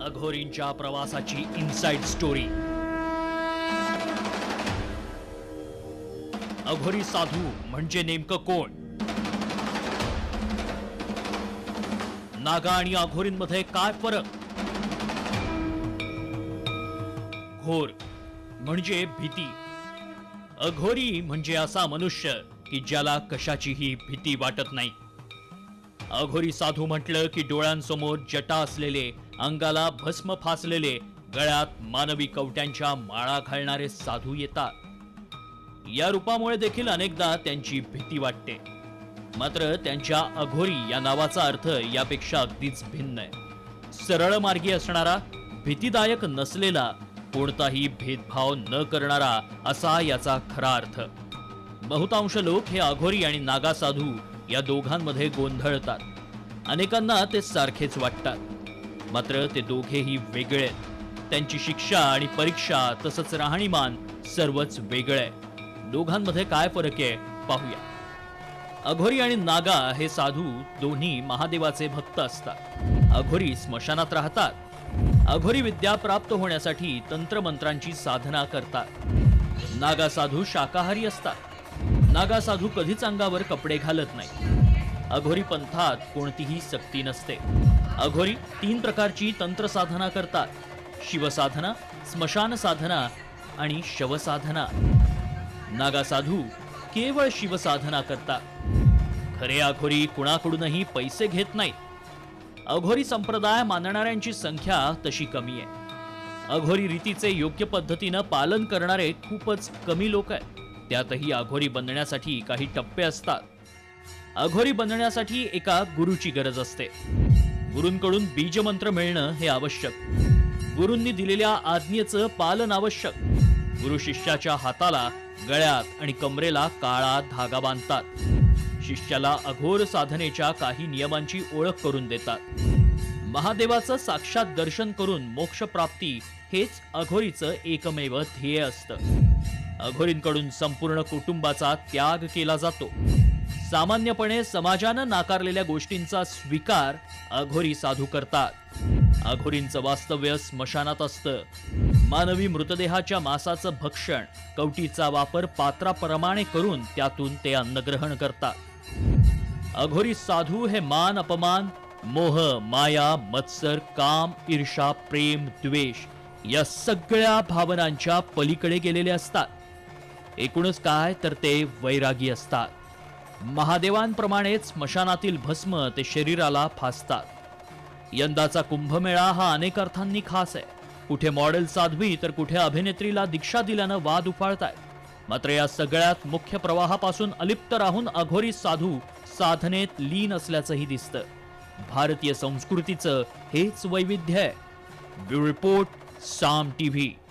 अघोरींच्या प्रवासाची inside story. अघोरी साधू म्हणजे नेमकं कोण? नागा आणि अघोरींमध्ये काय फरक? घोर म्हणजे भीती, अघोरी म्हणजे असा मनुष्य की ज्याला कशाचीही भीती वाटत नाही। अघोरी साधू म्हटलं की डोळ्यांसमोर जटा असलेले, अंगाला भस्म फासलेले, गळ्यात मानवी कवट्यांच्या माळा घालणारे साधू येतात। या रूपामुळे देखील अनेकदा त्यांची भीती वाटते, मात्र त्यांच्या अघोरी या नावाचा अर्थ यापेक्षा अगदीच भिन्न आहे। सरळ मार्गी असणारा, भीतीदायक नसलेला, कोणताही भेदभाव न करणारा असा याचा खरा अर्थ। बहुतांश लोक हे अघोरी आणि नागा साधू या दोघांमध्ये गोंधळतात। अनेकांना ते सारखेच वाटतात, मात्र ते दोघेही वेगळे आहेत। त्यांची शिक्षा आणि परीक्षा तसंच राहणीमान सर्वच वेगळे आहे। दोघांमध्ये काय फरक आहे पाहूया। अघोरी आणि नागा हे साधू दोन्ही महादेवाचे भक्त असतात। अघोरी स्मशानात राहतात। अघोरी विद्या प्राप्त होण्यासाठी तंत्रमंत्रांची साधना करतात। नागा साधू शाकाहारी असतात। नागा साधू कधीच अंगावर कपडे घालत नाही। अघोरी पंथात कोणतीही सक्ती नसते। अघोरी 3 प्रकारची तंत्र साधना करतात: शिवसाधना, स्मशान साधना आणि शवसाधना। नागा साधू केवळ शिवसाधना करतात। खरे अघोरी कुणाकडूनही पैसे घेत नाहीत। अघोरी संप्रदाय मानणाऱ्यांची संख्या तशी कमी आहे। अघोरी रीतीचे योग्य पद्धतीनं पालन करणारे खूपच कमी लोक आहेत। त्यातही अघोरी बनण्यासाठी काही टप्पे असतात। अघोरी बनण्यासाठी एका गुरुची गरज असते। गुरूंकडून बीजमंत्र मिळणं हे आवश्यक। गुरूंनी दिलेल्या आज्ञेचं पालन आवश्यक। गुरु शिष्याच्या हाताला, गळ्यात आणि कमरेला काळा धागा बांधतात। शिष्याला अघोर साधनेच्या काही नियमांची ओळख करून देतात। महादेवाचं साक्षात दर्शन करून मोक्ष प्राप्ती हेच अघोरीचं एकमेव ध्येय असतं। अघोरींकडून संपूर्ण कुटुंबाचा त्याग केला जातो। सामान्यपणे समाजानं नाकारलेल्या गोष्टींचा स्वीकार अघोरी साधू करतात। अघोरींचं वास्तव्य स्मशानात असतं। मानवी मृतदेहाच्या मांसाचं भक्षण, कवटीचा वापर पात्राप्रमाणे करून त्यातून ते अन्नग्रहण करतात। अघोरी साधू हे मान अपमान, मोह, माया, मत्सर, काम, ईर्षा, प्रेम, द्वेष या सगळ्या भावनांच्या पलीकडे गेलेले असतात। एकूणच काय तर ते वैरागी असतात। महादेवांप्रमाणेच स्मशानातील भस्म ते शरीराला फासतात। यंदाचा कुंभमेळा हा अनेक अर्थांनी खास आहे। कुठे मॉडेल साध्वी तर कुठे अभिनेत्रीला दीक्षा दिल्यानं वाद उफाळतायत। मात्र या सगळ्यात मुख्य प्रवाहापासून अलिप्त राहून अघोरी साधू साधनेत लीन असल्याचंही दिसतं। भारतीय संस्कृतीचं हेच वैविध्य आहे। ब्युरो रिपोर्ट, साम टीव्ही।